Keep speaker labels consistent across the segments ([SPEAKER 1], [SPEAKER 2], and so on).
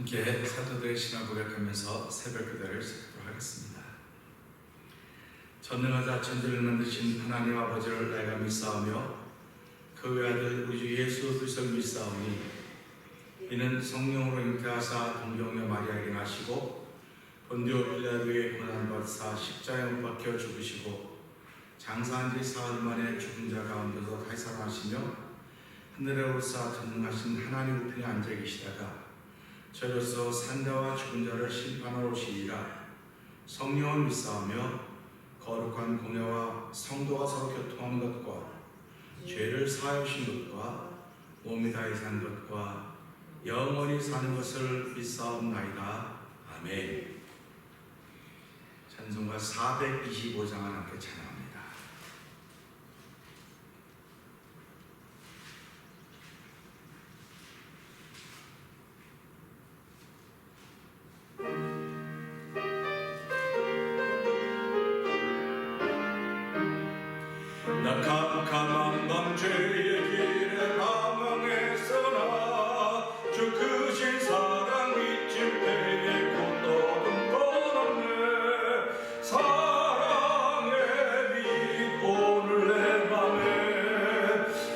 [SPEAKER 1] 함께 사도들의 신앙 고백하면서 새벽 기도를 시작하도록 하겠습니다. 전능하사 천지를 만드신 하나님 아버지를 내가 믿사오며 그 외아들 우리 주 예수 그리스도를 믿사오니 이는 성령으로 잉태하사 동정녀 마리아에게 나시고 본디오 빌라도의 고난받사 십자가에 못 박혀 죽으시고 장사한 지 사흘 만에 죽은 자 가운데서 다시 살아나시며 하늘에 오르사 전능하신 하나님 우편에 앉아 계시다가 저로서 산자와 죽은 자를 심판하러 오시리라. 성령을 믿사오며 거룩한 공예와 성도가 서로 교통하는 것과 죄를 사하여 주신 것과 몸이 다해 산 것과 영원히 사는 것을 믿사옵나이다. 아멘. 찬송가 425장을 함께 찬양합니다. 나 캄캄한 밤 죄의 길에 방황했으나 주 크신 사랑 잊힐 때에 꽃도는 건 없네. 사랑의 빛 오늘 내 맘에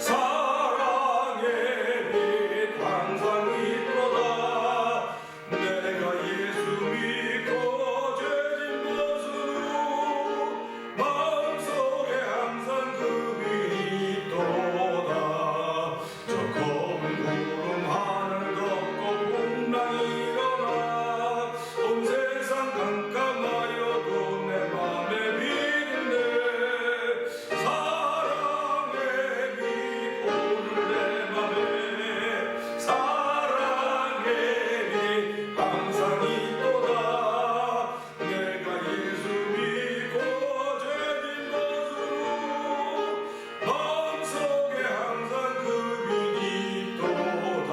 [SPEAKER 1] 사랑의 빛 항상 있도다. 내가 예수 믿고 죄진 것으로 마음속에 항상 그 빛이 있도다. 저 검은 구름 하늘 덮고 풍랑이 일어나 온 세상 깜깜하여도 내 맘에 빛인데 사랑의 빛 오늘 내 맘에 사랑의 빛 항상 있도다. 내가 예수 믿고 죄진 것으로 마음속에 항상 그 빛이 있도다.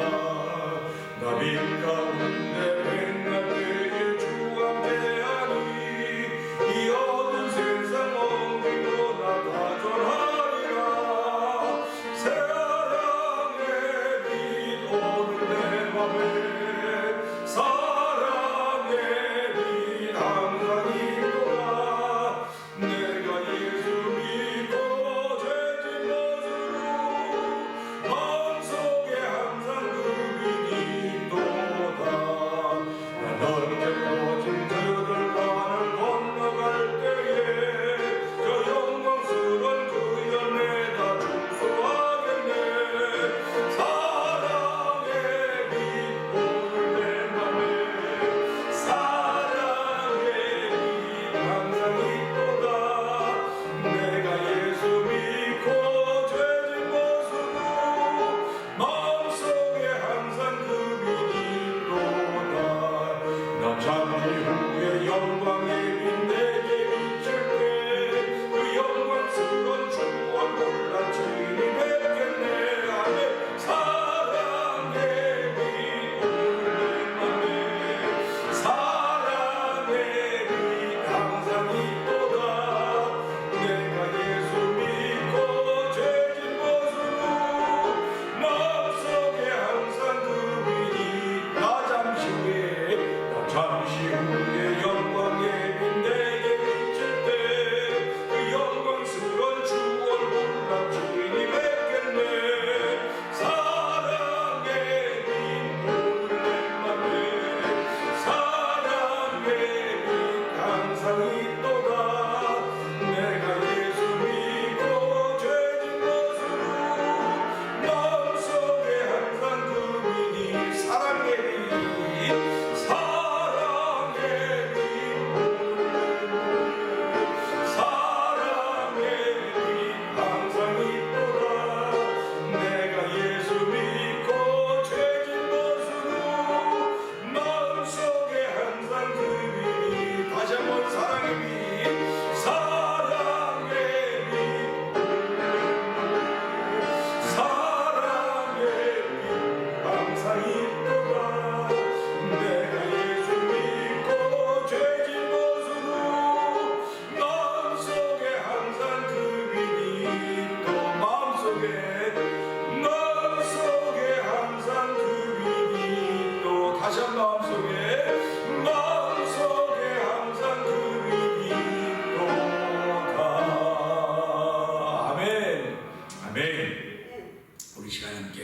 [SPEAKER 1] 나 빛 가운데 맨날 때에 주 함께하니 이 어두운 세상 어디로 나 다 전하리라. 사랑의 빛 오늘 내 맘에 사랑의 빛 항상 있도다. 내가 예수 믿고 죄진 것으로 마음속에 항상 그 빛이 있도다. 나 넓게 퍼진 들들간을 건너갈 때에 저 영광스런 그 열매 다 주소하겠네. 사랑의 빛 오늘 내 맘에 사랑의 빛 항상 있도다. 내가 예수 믿고 죄진 것으로 마음속에 항상 그 빛이 있도다. 나 잠시 후에 영광의 빛 내게 비칠 때 그 영광스런 주 얼굴 나 친히 뵙겠네. 아멘. 사랑의 빛 오늘 내 맘에 사랑의 빛 항상 있도다. 내가 예수 믿고 죄진 것으로 마음속에 항상 그 빛이 나 잠시 후에 영광의 빛 내게 비칠 때 그 영광스런 주 얼굴 나 친히 뵙겠네. 사랑의 빛 오늘 내 맘에 사랑의 빛 항상 있도다. 내가 예수 믿고 죄진 것으로 마음속에 항상 그 빛이 사랑의 빛 사랑의 빛 사랑의 빛 항상 있도다. 내가 예수 믿고 죄진 것으로 마음속에 항상 그 빛이 다시 한번 사랑의 빛 사랑의 빛 사랑의 빛 항상 있도다. 내가 예수 믿고 죄진 것으로 마음속에 항상 그 빛이 또 마음속에 항상 그 빛이 또 다시 한 마음속에 마음속에 항상 금이 있도다. 아멘. 아멘. 우리 시간 함께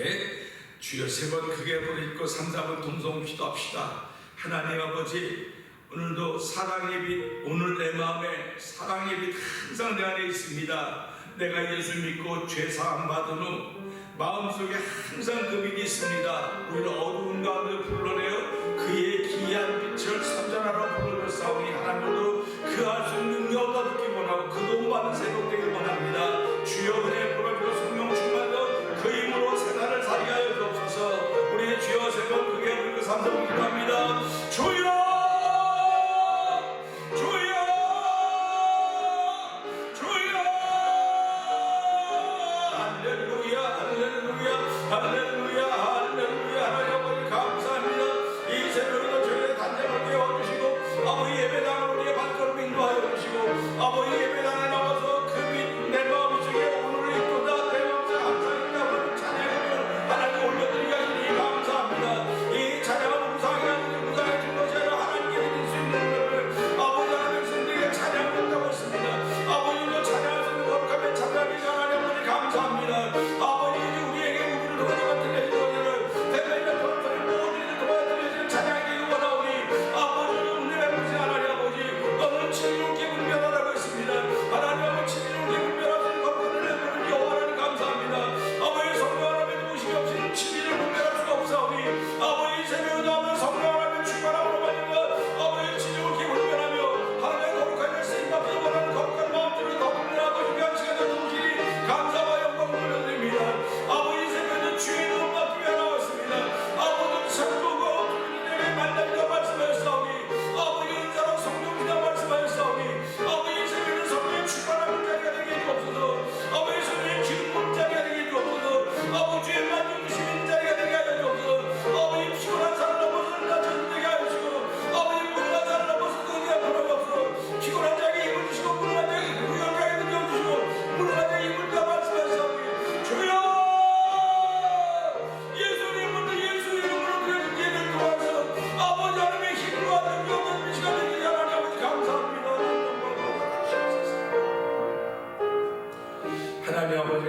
[SPEAKER 1] 주여 세 번 크게 부르짖고 3, 4번 동성 기도합시다. 하나님 아버지, 오늘도 사랑의 빛, 오늘 내 마음에 사랑의 빛 항상 내 안에 있습니다. 내가 예수 믿고 죄 사함 받은 후 마음속에 항상 그 빛이 있습니다. 우리를 어두운 가운데 불러내어 그의 기이한 빛을 선전하러 불러줬사오니 하나님도 그할 수 있는 능력 얻기 원하고 그 도움받는 새벽 되길 원합니다. 주여 은혜 부어주고 성령 충만하여 그 힘으로 세상을 살게 하여 주옵소서. 우리의 주여 세 번 크게 부르고 3, 4번 기도합니다. 주여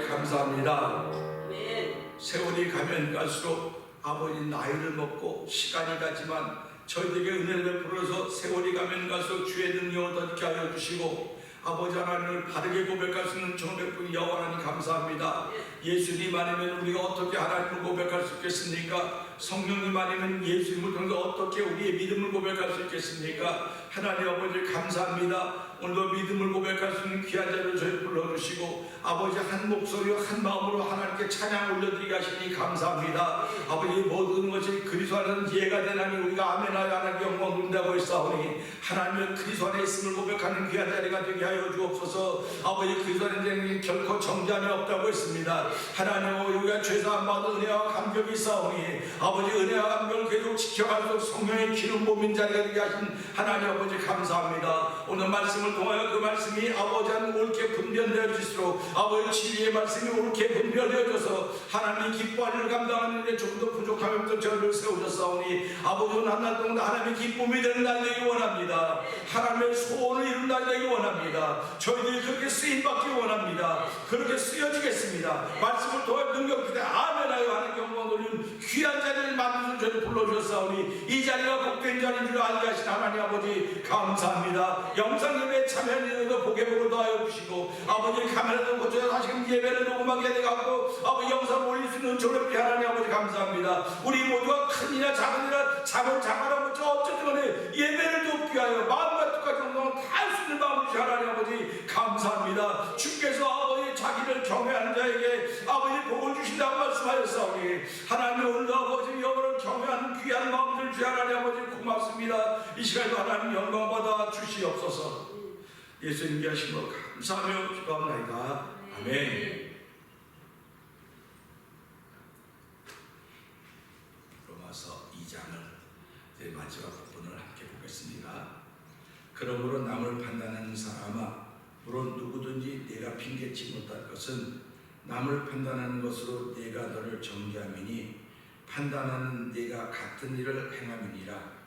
[SPEAKER 1] 감사합니다. 세월이 가면 갈수록 아버지 나이를 먹고 시간이 가지만 저희에게 은혜를 베풀어서 세월이 가면 갈수록 주의 능력을 얻게 하여 주시고 아버지 하나님을 바르게 고백할 수 있는 정백분 여호와 하나님 감사합니다. 예수님 아니면 우리가 어떻게 하나님을 고백할 수 있겠습니까? 성령님 아니면 예수님을 통해서 어떻게 우리의 믿음을 고백할 수 있겠습니까? 하나님 아버지 감사합니다. 오늘도 믿음을 고백할 수 있는 귀한 자를 저희 불러주시고 아버지 한 목소리와 한 마음으로 하나님께 찬양 올려드리게 하시니 감사합니다. 아버지 모든 것이 그리스도 안에는 이해가 되나니 우리가 아멘하여 하나님께 영광 돌린다고 했사오니 하나님의 그리스도 안에 있음을 고백하는 귀한 자리가 되게 하여 주옵소서. 아버지 그리스도 안에 결코 정죄함이 없다고 했습니다. 하나님 우리가 죄사함 받은 은혜와 감격이 있사오니 아버지 은혜와 감격을 계속 지켜가도록 성령의 기름 부은 자리가 되게 하신 하나님 아버지 감사합니다. 오늘 말씀을 통하여 그 말씀이 아버지 한 옳게 분별되어 주시도록 아버지 진리의 말씀이 옳게 분별되어져서 하나님이 기뻐할 일을 감당하는 일에 좀 더 부족함이 없던 저를 세우셨사오니 아버지 한 날 동안 하나님의 기쁨이 되는 날 되기 원합니다. 하나님의 소원을 이룬 날 되기 원합니다. 저희들이 그렇게 쓰임받기 원합니다. 그렇게 쓰여지겠습니다. 말씀을 통해 능력기대 아멘하여 하는 영광 돌리는 귀한 자리를 만드는 저를 불러주셨사오니 이 자리가 복된 자리인 줄 알게 하신 하나님 아버지 감사합니다. 영상 예배에 참여하는 일도 복의 복을 더하여 주시고 아버지 카메라도 고쳐서 다시금 예배를 녹음하게 돼갖고 아버지 영상 올릴 수 있는 저를 하나님 아버지 감사합니다. 우리 모두가 큰일이나 작은일이나 잠을 자가라고 어쨌든 간에 예배를 돕기 하여 마음과 뜻과 정성을 다할 수 있는 마음을 주시 하나님 아버지 감사합니다. 주께서 아버지 자기를 경외하는 자에게 아버지 복을 주신다고 말씀하셨사오니 하나님 오늘도 아버지 여호와를 경외하는 귀한 마음들 주시 하나님 아버지 고맙습니다. 이 시간에도 하나님 영광 받아 주시옵소서. 예수님께 하신 것 감사하며 기도합나이다. 아멘. 로마서 2장을 마지막 부분을 함께 보겠습니다. 그러므로 남을 판단하는 사람아, 물론 누구든지 내가 핑계치 못할 것은 남을 판단하는 것으로 내가 너를 정죄함이니 판단하는 내가 같은 일을 행함이니라.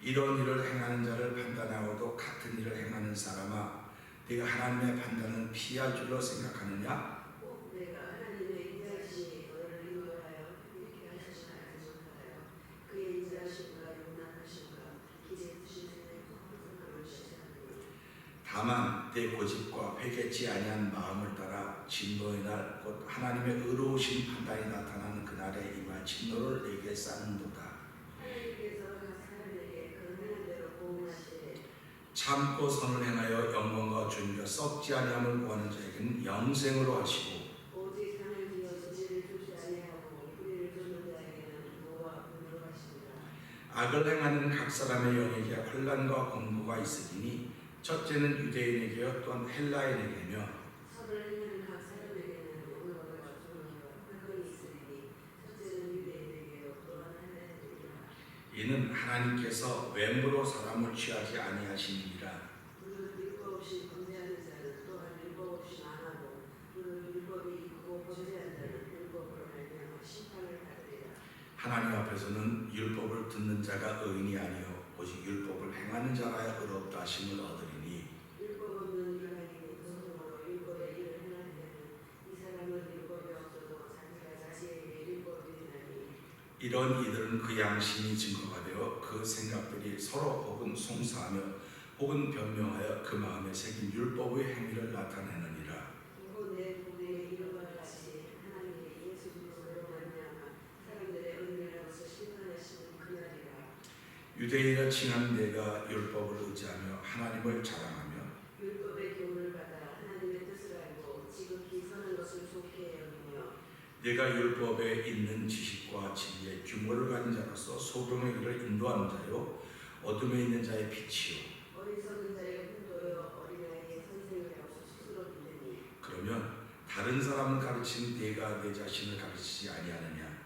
[SPEAKER 1] 이런 일을 행하는 자를 판단하고도 같은 일을 행하는 사람아, 네가 하나님의 판단을 피할 줄로 생각하느냐?
[SPEAKER 2] 내가 하나님의 인자하심이 너를 인도하여 이렇게 하시지 못하여 그의 인자하심과 용납하심과 기재하신 생의 성함을 시사하느니
[SPEAKER 1] 다만 내 고집과 회개치 아니한 마음을 따라 진노의 날 곧 하나님의 의로우신 판단이 나타나는 그날에 임할 진노를 내게 쌓는도다.
[SPEAKER 2] 하나님께서 각 사람에게 그 행한 대로 보응하시되
[SPEAKER 1] 참고 선을 행하여 영광과 존귀가 썩지 아니함을 구하는 자에게는 영생으로 하시고
[SPEAKER 2] 오직 상을 지어서 지를 쫓지 아니하고 우리를 쫓는 자에게는 노와 분노로 하십니다.
[SPEAKER 1] 악을 행하는 각 사람의 영에게 환난과 공고가 있으리니 첫째는 유대인에게요 또한 헬라인에게며
[SPEAKER 2] 선을 행하는 각 사람에게는 오늘과 조롱과 환난이 있으리니 첫째는 유대인에게요 또한 헬라인에게라.
[SPEAKER 1] 이는 하나님께서 외모로 사람을 취하지 아니하시니라.
[SPEAKER 2] 무릇 율법 없이 범죄하는 자는 또한 율법 없이 망하고 무릇 율법이 있고 범죄한 자는 율법으로 말미암아 심판을 받으리라.
[SPEAKER 1] 하나님 앞에서는 율법을 듣는 자가 의인이 아니요 오직 율법을 행하는 자라야 의롭다 하심을 얻으리니
[SPEAKER 2] 율법 없는 인간이 공성으로 율법의 일을 행하는 자는 이 사람은 율법이 없어도 자기가 자기에게 율법이 되나니
[SPEAKER 1] 이런 이들은 그 양심이 증거가 되어 그 생각들이 서로 혹은 송사하며 혹은 변명하여 그 마음에 새긴 율법의 행위를 나타내느니라.
[SPEAKER 2] 그리고 내 동네의 이름과 같이 하나님의 예수 그리스도로 말미암아 사람들의 은혜로서 심판하시는 그날이라.
[SPEAKER 1] 유대인이라 칭하는 내가 율법을 의지하며 하나님을 자랑하며
[SPEAKER 2] 율법의 교훈을 받아 하나님의 뜻을 알고 지극히 선한 것을 좋게 여기며
[SPEAKER 1] 내가 율법에 있는 지식과 진리의 규모를 가진 자로서 소경의 길을 인도하는 자요 어둠에 있는 자의 빛이요.
[SPEAKER 2] 어리석은 자의 훈도여 어린아이의 선생이라고 스스로 믿으니
[SPEAKER 1] 그러면 다른 사람을 가르치는 내가 내 자신을 가르치지 아니하느냐?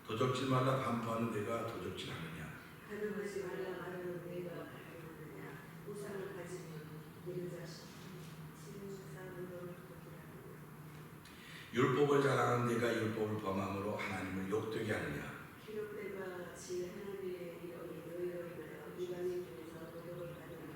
[SPEAKER 1] 도적질 말라 반포하는 내가 도적질하느냐?
[SPEAKER 2] 가늠하지 말라 말하는 내가 가늠하느냐. 우상을 가지면 이른 자식 진사는 너를 도둑이라느냐.
[SPEAKER 1] 율법을 자랑하는 내가 율법을 범함으로 하나님을 욕되게 하느냐?
[SPEAKER 2] 기록된 바와 같이 하나님의 이름이 너희로 인하여 이방인 중에서 도덕을 받으리라.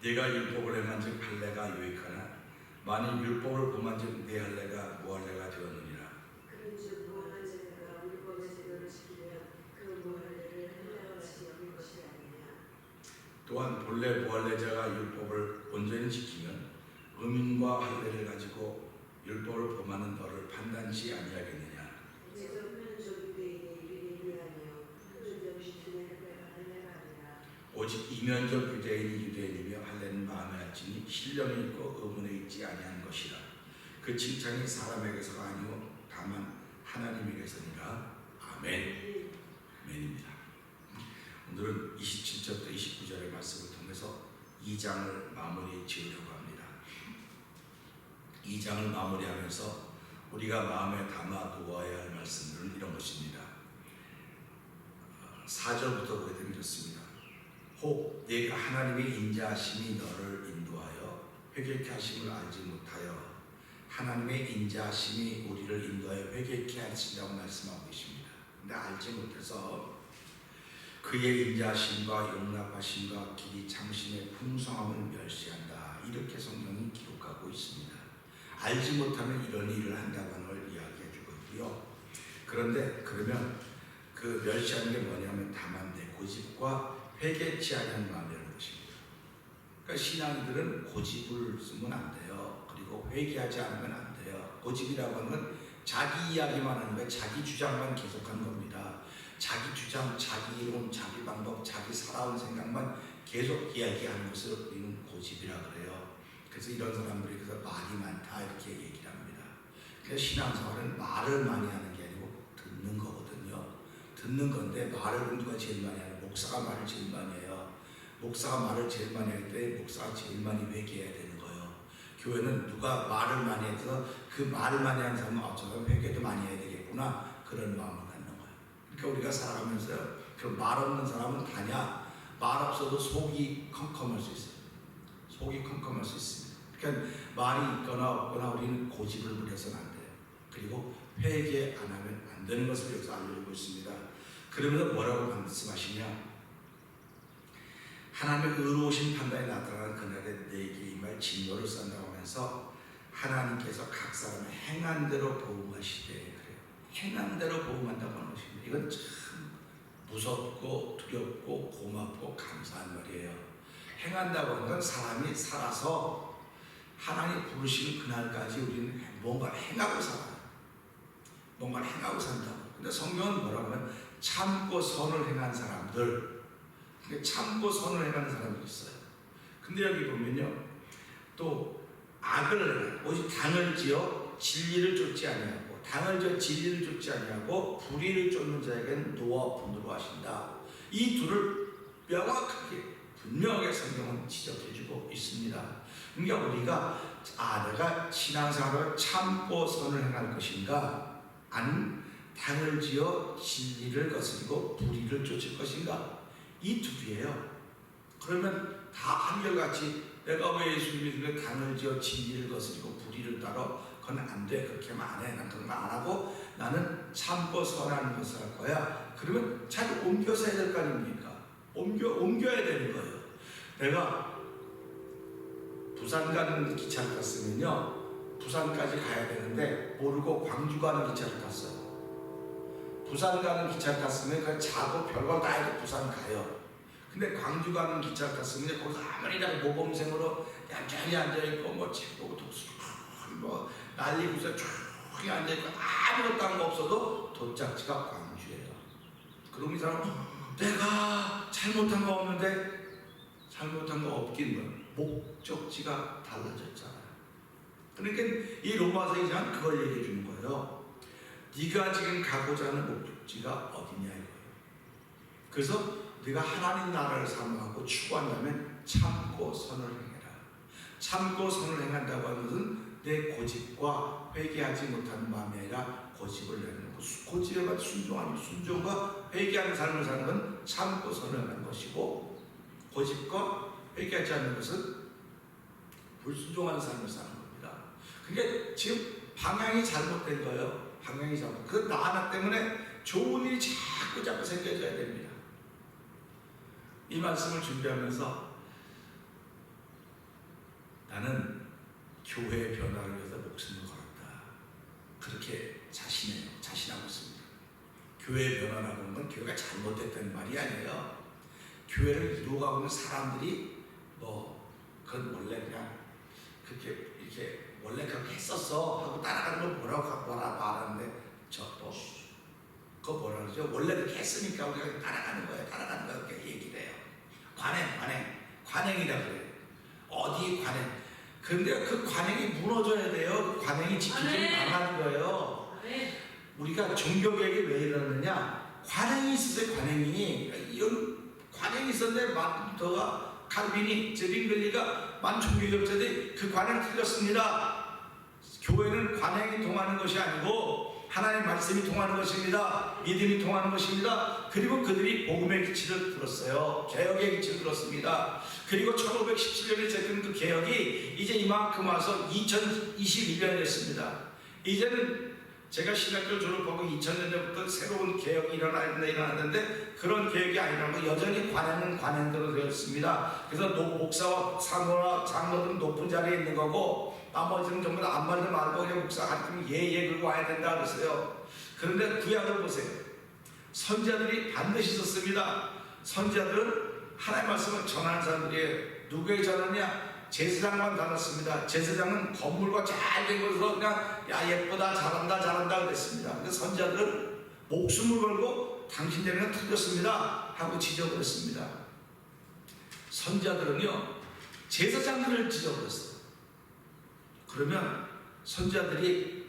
[SPEAKER 1] 내가 율법을 행한즉 할례가 유익하나 만일 율법을 범한즉 내 할례가 무할례가 되었느니라.
[SPEAKER 2] 그런즉 무한한 제사가 율법의 제도를 지키면 그 무할례를 할례와 같이 여길 것이 아니냐.
[SPEAKER 1] 또한 본래 무할례자가 율법을 온전히 지키면 의민과 할례를 가지고 율법을 범하는 너를 판단치 아니하겠느냐.
[SPEAKER 2] 그래서 표면적 유대인이 유대인이 아니요 표면적 시중의 할례가 아니라
[SPEAKER 1] 오직 이면적 유대인이 유대인이며 할례는 마음에 할지니 신령이 있고 의문에 있지 아니한 것이라. 그 칭찬이 사람에게서가 아니요 다만 하나님에게서니라. 아멘. 아멘입니다. 오늘은 27절부터 29절의 말씀을 통해서 2장을 마무리 지으려고 합니다. 2장을 마무리하면서 우리가 마음에 담아 두어야 할 말씀들은 이런 것입니다. 4절부터 보게 되면 이렇습니다. 혹 내가 하나님의 인자하심이 너를 인도하여 회개케 하심을 알지 못하여 하나님의 인자하심이 우리를 인도하여 회개케 하시라고 말씀하고 계십니다. 근데 알지 못해서 그의 인자하심과 용납하심과 길이 참심의 풍성함을 멸시한다. 이렇게 성경이 기록하고 있습니다. 알지 못하면 이런 일을 한다는 걸 이야기해 주고 있고요. 그런데 그러면 그 멸시하는 게 뭐냐면 다만 내 고집과 회개치 않은 마음이라는 것입니다. 그러니까 신앙인들은 고집을 쓰면 안 돼요. 그리고 회개하지 않으면 안 돼요. 고집이라고 하는 건 자기 이야기만 하는 거예요. 자기 주장만 계속하는 겁니다. 자기 주장, 자기 이론, 자기 방법, 자기 살아온 생각만 계속 이야기하는 것을 우리는 고집이라 그래요. 그래서 이런 사람들이 그래서 말이 많다 이렇게 얘기를 합니다. 그래서 신앙생활은 말을 많이 하는 게 아니고 듣는 거거든요. 듣는 건데 말을 누가 제일 많이 하냐? 목사가 말을 제일 많이 해요. 목사가 말을 제일 많이 할 때 목사가 제일 많이 회개해야 되는 거예요. 교회는 누가 말을 많이 해서 그 말을 많이 하는 사람은 어쩌면 회개도 많이 해야 되겠구나 그런 마음을 갖는 거예요. 그러니까 우리가 살아가면서 그 말 없는 사람은 다냐? 말 없어도 속이 컴컴할 수 있어요. 속이 컴컴할 수 있습니다. 그러니까 말이 있거나 없거나 우리는 고집을 부려서는 안 돼요. 그리고 회개 안 하면 안 안 되는 것을 여기서 알려주고 있습니다. 그러면서 뭐라고 말씀하시냐? 하나님의 의로우신 판단이 나타나는 그날에 내게 임할 진노를 쏜다고 하면서 하나님께서 각 사람의 행한 대로 보응하시되, 그래요. 행한 대로 보응한다고 하는 것입니다. 이건 참 무섭고 두렵고 고맙고 감사한 말이에요. 행한다고 하는 건 사람이 살아서 하나님 부르시는 그날까지 우리는 뭔가를 행하고 살아요. 뭔가를 행하고 산다고. 근데 성경은 뭐라고 하면 참고 선을 행한 사람들, 참고 선을 행하는 사람들이 있어요. 근데 여기 보면요, 또 악을 오직 당을 지어 진리를 쫓지 아니하고, 당을 지어 진리를 쫓지 아니하고 불의를 쫓는 자에게는 노와 분노로 하신다. 이 둘을 명확하게 분명하게 성경은 지적해주고 있습니다. 그러니까 우리가 내가 신앙생활을 참고 선을 행할 것인가, 아니면 당을 지어 진리를 거스리고 불의를 쫓을 것인가, 이 둘이에요. 그러면 다 한결같이 내가 왜 예수를 믿으면 당을 지어 진리를 거스리고 불의를 따라, 그건 안 돼. 그렇게 하면 안 해. 난 그런 거 안 하고 나는 참고 선하는 것을 할 거야. 그러면 잘 옮겨서 해야 될 거 아닙니까? 옮겨야 되는 거예요. 내가 부산 가는 기차를 탔으면요, 부산까지 가야 되는데 모르고 광주 가는 기차를 탔어요. 부산 가는 기차를 탔으면 그냥 자고 별거 다 해도 부산 가요. 근데 광주 가는 기차를 탔으면 거기서 아무리라도 모범생으로 얌전히 앉아있고 뭐 책 보고 독서 뭐 난리고서 조용히 앉아있고 아무것도 한 거 없어도 도착지가 광주예요. 그럼 이 사람은 내가 잘못한 거 없는데, 잘못한 거 없긴 목적지가 달라졌잖아요. 그러니까 이 로마서 2장은 그걸 얘기해 주는 거예요. 네가 지금 가고자 하는 목적지가 어디냐 이거예요. 그래서 네가 하나님 나라를 사모하고 추구한다면 참고 선을 행해라. 참고 선을 행한다고 하는 것은 내 고집과 회개하지 못하는 마음이 아니라 고집을 내는 것. 고집에 순종하는, 순종과 회개하는 삶을 사는 건 참고 선을 행하는 것이고, 고집과 회개하지 않는 것은 불순종하는 삶을 사는 겁니다. 그러니까 지금 방향이 잘못된 거예요. 방향이 잘못. 그 나 하나 때문에 좋은 일이 자꾸 생겨져야 됩니다. 이 말씀을 준비하면서 나는 교회의 변화를 위해서 목숨을 걸었다. 그렇게 자신하고 있습니다. 교회의 변화라고 하는 건 교회가 잘못됐다는 말이 아니에요. 교회를 이루어가고 있는 사람들이 그건 원래 그냥 그렇게 이렇게 원래 그렇게 했었어 하고 따라가는 걸 뭐라고 말하는데, 그거 뭐라 그러죠? 원래 그렇게 했으니까 우리가 따라가는 거예요. 따라가는 거예요. 그렇게 얘기를 해요. 관행이라고 그래요. 어디 관행? 근데 그 관행이 무너져야 돼요. 그 관행이 지키지 말라는 거예요. 우리가 종교개혁이 왜 이러느냐? 관행이 있었어요. 이런 관행이 있었는데 마르틴가 칼빈이 링글리가 종교개혁자들이 그 관행 틀렸습니다. 교회는 관행이 통하는 것이 아니고 하나님의 말씀이 통하는 것입니다. 믿음이 통하는 것입니다. 그리고 그들이 복음의 기치를 들었어요. 개혁의 기치를 들었습니다. 그리고 1517년에 제된 그 개혁이 이제 이만큼 와서 2021년이 됐습니다. 이제는 제가 신학교를 졸업하고 2000년대부터 새로운 개혁이 일어났는데 그런 개혁이 아니라고 여전히 관행은 관행대로 되었습니다. 그래서 목사와 장로들은 높은 자리에 있는 거고 나머지는 전부 다 아무 말도 말고 그냥 목사 가르치면 예예 그러고 와야 된다 그랬어요. 그런데 구약을 보세요. 선지자들이 반드시 있었습니다. 선지자들은 하나님의 말씀을 전하는 사람들이에요. 누구에게 전하냐? 제사장만 받았습니다. 제사장은 건물과 잘 된 곳에서 그냥 예쁘다 잘한다 그랬습니다. 근데 선지자들은 목숨을 걸고 당신들은 틀렸습니다 하고 지적을 했습니다. 선지자들은요 제사장들을 지적을 했어요. 그러면 선지자들이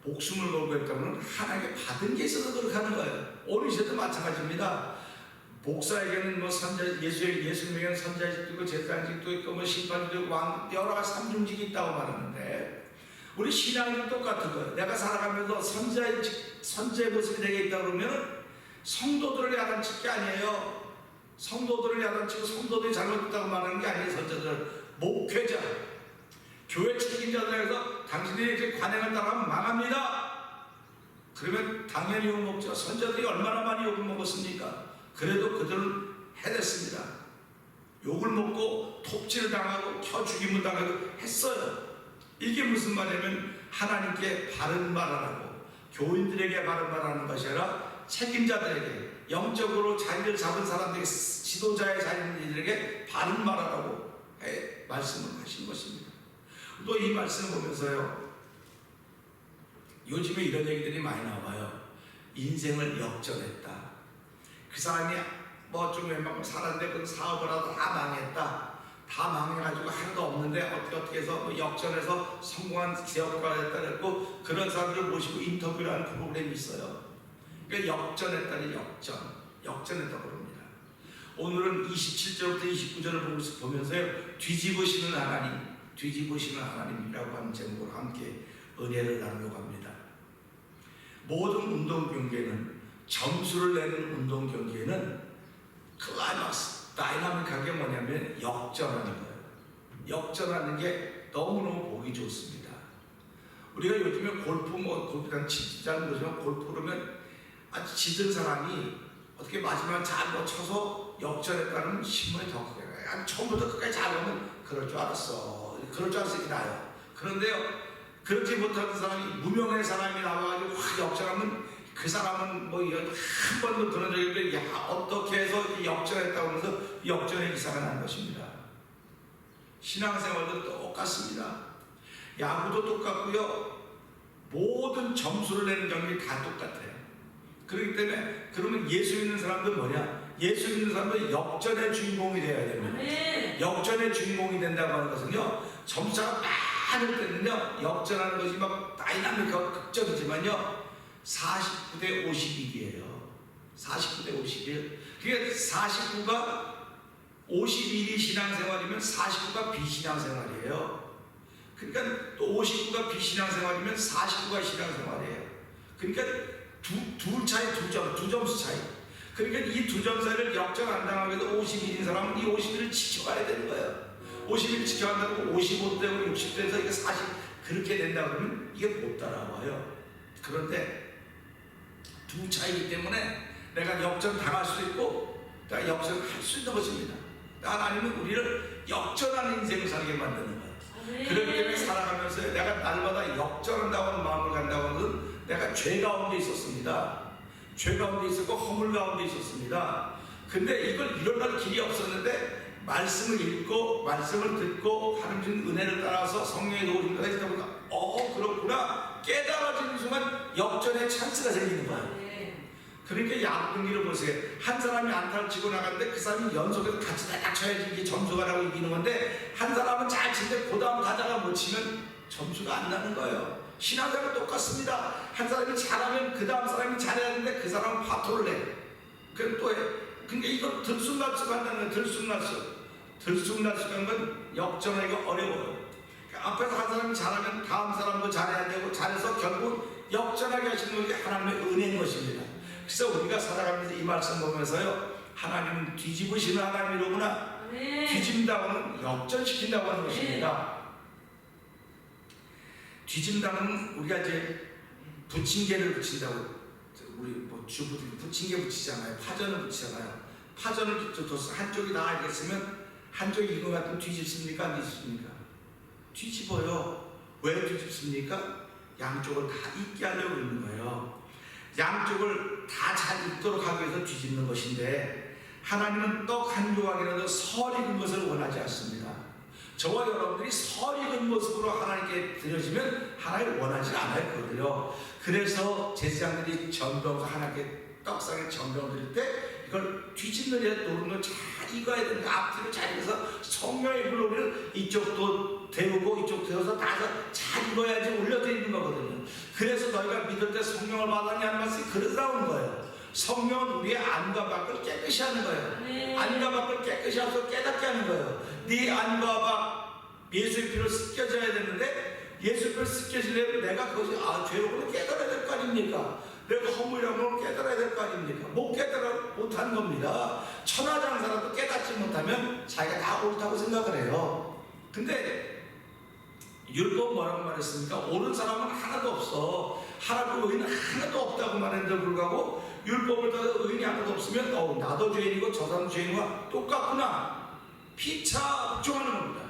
[SPEAKER 1] 목숨을 걸고 했다면 하나님께 받은 게 있어서 그렇게 하는 거예요. 오늘 시대도 마찬가지입니다. 목사에게는 예수님에게는 선지자직도 있고 제사장직도 있고 심판직도 있고 여러 가지 삼중직이 있다고 말하는데 우리 신앙은 똑같은 거예요. 내가 살아가면서 선지자의 모습이 내게 있다 그러면 성도들을 야단칠 게 아니에요. 성도들을 야단치고 성도들이 잘못했다고 말하는 게 아니에요. 선지자들 목회자 교회 책임자들에서 당신들이 이제 관행을 따라가면 망합니다. 그러면 당연히 욕먹죠. 선자들이 얼마나 많이 욕을 먹었습니까? 그래도 그들은 해냈습니다. 욕을 먹고 톱질을 당하고 켜 죽임을 당하고 했어요. 이게 무슨 말이냐면 하나님께 바른 말하라고, 교인들에게 바른 말하는 것이 아니라 책임자들에게, 영적으로 자리를 잡은 사람들에게, 지도자의 자리들에게 바른 말하라고 말씀을 하신 것입니다. 또 이 말씀을 보면서요, 요즘에 이런 얘기들이 많이 나와요. 인생을 역전했다. 그 사람이 뭐 좀 웬만큼 살았는데 그 사업을 하다 다 망했다. 다 망해가지고 하나도 없는데 어떻게 해서 뭐 역전해서 성공한 기업가가 됐다 그랬고, 그런 사람들을 모시고 인터뷰를 하는 프로그램이 있어요. 그러니까 역전했다는 역전했다고 그럽니다. 오늘은 27절부터 29절을 보면서요, 뒤집으시는 하나님이라고 하는 제목으로 함께 은혜를 나누려고 합니다. 모든 운동 경기에는, 점수를 내는 운동 경기에는 클라이막스, 다이나믹하게 뭐냐면 역전하는 거예요. 역전하는 게 너무너무 보기 좋습니다. 우리가 요즘에 골프장 잘 모르지만, 골프 그러면 아주 짖은 사람이 어떻게 마지막에 잘 못 쳐서 역전했다는 신문이 더 크게 나요. 아니, 처음부터 끝까지 잘 하면 그럴 줄 알았어. 이게 나요. 그런데요, 그렇지 못하는 사람이, 무명의 사람이 나와가지고 확 역전하면 그 사람은 뭐 한 번도 그런 적이 없는데, 야, 어떻게 해서 역전했다고 하면서 역전의 기사가 난 것입니다. 신앙생활도 똑같습니다. 야구도 똑같고요, 모든 점수를 내는 경기 다 똑같아요. 그렇기 때문에 그러면 예수 믿는 사람들 뭐냐? 예수 믿는 사람들 역전의 주인공이 되어야 됩니다. 역전의 주인공이 된다고 하는 것은요, 점수가 많을 때는요, 역전하는 것이 막 다이나믹하고 극적이지만요, 49대 51이에요. 49대 51. 그게 49가 51이 신앙생활이면 49가 비신앙생활이에요. 그러니까 또 59가 비신앙생활이면 49가 신앙생활이에요. 그러니까 둘 차이, 두 점수 차이. 그러니까 이 두 점 차이를 역전 안 당하게 해서 51인 사람은 이 51을 지켜가야 되는 거예요. 51을 지켜간다고 55대고 60대에서 이게 40 그렇게 된다 그러면 이게 못 따라와요. 그런데 두 차이기 때문에 내가 역전 당할 수 있고 내가 역전할 수 있는 것입니다. 하나님은 우리를 역전하는 인생을 살게 만드는 거예요. 그렇기 때문에 살아가면서 내가 날마다 역전한다고 하는 마음을 간다고 하는 것은 내가 죄 가운데 있었습니다. 죄 가운데 있었고 허물 가운데 있었습니다. 근데 이걸 일어날 길이 없었는데 말씀을 읽고 말씀을 듣고 하나님 주신 은혜를 따라서 성령의 도우심을 하다 보니까 그렇구나 깨달아지는 순간 역전의 찬스가 생기는 거예요. 그러니까 야구 경기를 보세요. 한 사람이 안타를 치고 나갔는데 그 사람이 연속해서 같이 딱 쳐야지 이게 점수가 나고 이기는 건데, 한 사람은 잘 치는데 그 다음 가다가 못 치면 점수가 안 나는 거예요. 신앙생활은 똑같습니다. 한 사람이 잘하면 그 다음 사람이 잘해야 되는데 그 사람은 파토를 내. 그럼 또 해. 그러니까 이거 들쑥날쑥 한다는 거예요. 들쑥날쑥한 건 역전하기가 어려워요. 그러니까 앞에서 한 사람이 잘하면 다음 사람도 잘해야 되고, 잘해서 결국 역전하게 하시는 것이 하나님의 은혜인 것입니다. 그래서 우리가 살아가면서 이 말씀 보면서요, 하나님은 뒤집으시는 하나님이로구나. 뒤집는다고는 역전시킨다고 하는 것입니다. 뒤집는다는 우리가 이제 부침개를 붙인다고, 우리 뭐 주부들이 부침개 붙이잖아요. 파전을 붙이잖아요. 파전을 둬서 한쪽이 나가겠으면 한쪽이 이거 같으면 뒤집습니까? 안 뒤집습니까? 뒤집어요. 왜 뒤집습니까? 양쪽을 다 익게 하려고 그러는 거예요. 양쪽을 다 잘 익도록 하기 위해서 뒤집는 것인데, 하나님은 떡 한 조각이라도 설 익은 것을 원하지 않습니다. 저와 여러분들이 설 익은 모습으로 하나님께 드려지면 하나님 원하지 않았거든요. 그래서 제사장들이 전병, 하나님께 떡상에 전병 드릴 때 이걸 뒤집는 노릇을 잘 익어야 되는데, 앞뒤로 잘 익어서 성령의 불로를 이쪽도 데우고 이쪽 데워서 다 잘 익어야지 올려드리는 거거든요. 그래서 너희가 믿을 때 성령을 받았니 하는 말씀이 그래서 나오는 거예요. 성령은 우리의 안과 밖을 깨끗이 하는 거예요. 안과 밖을 깨끗이 하면서 깨닫게 하는 거예요. 네 안과 밖 예수의 피로 씻겨져야 되는데, 예수의 피로 씻겨지려면 내가 그것이 죄로부터 깨달아야 될 거 아닙니까? 내가 허물이라고 깨달아야 될 거 아닙니까? 못 깨달아 못한 겁니다. 천하장사라도 깨닫지 못하면 자기가 다 옳다고 생각을 해요. 근데 율법 뭐라고 말했습니까? 옳은 사람은 하나도 없어. 하나님 의인은 하나도 없다. 것만 했는데 불구하고 율법을 따라 의인이 아무도 없으면 나도 죄인이고 저 사람도 죄인과 똑같구나. 피차 복종하는 겁니다.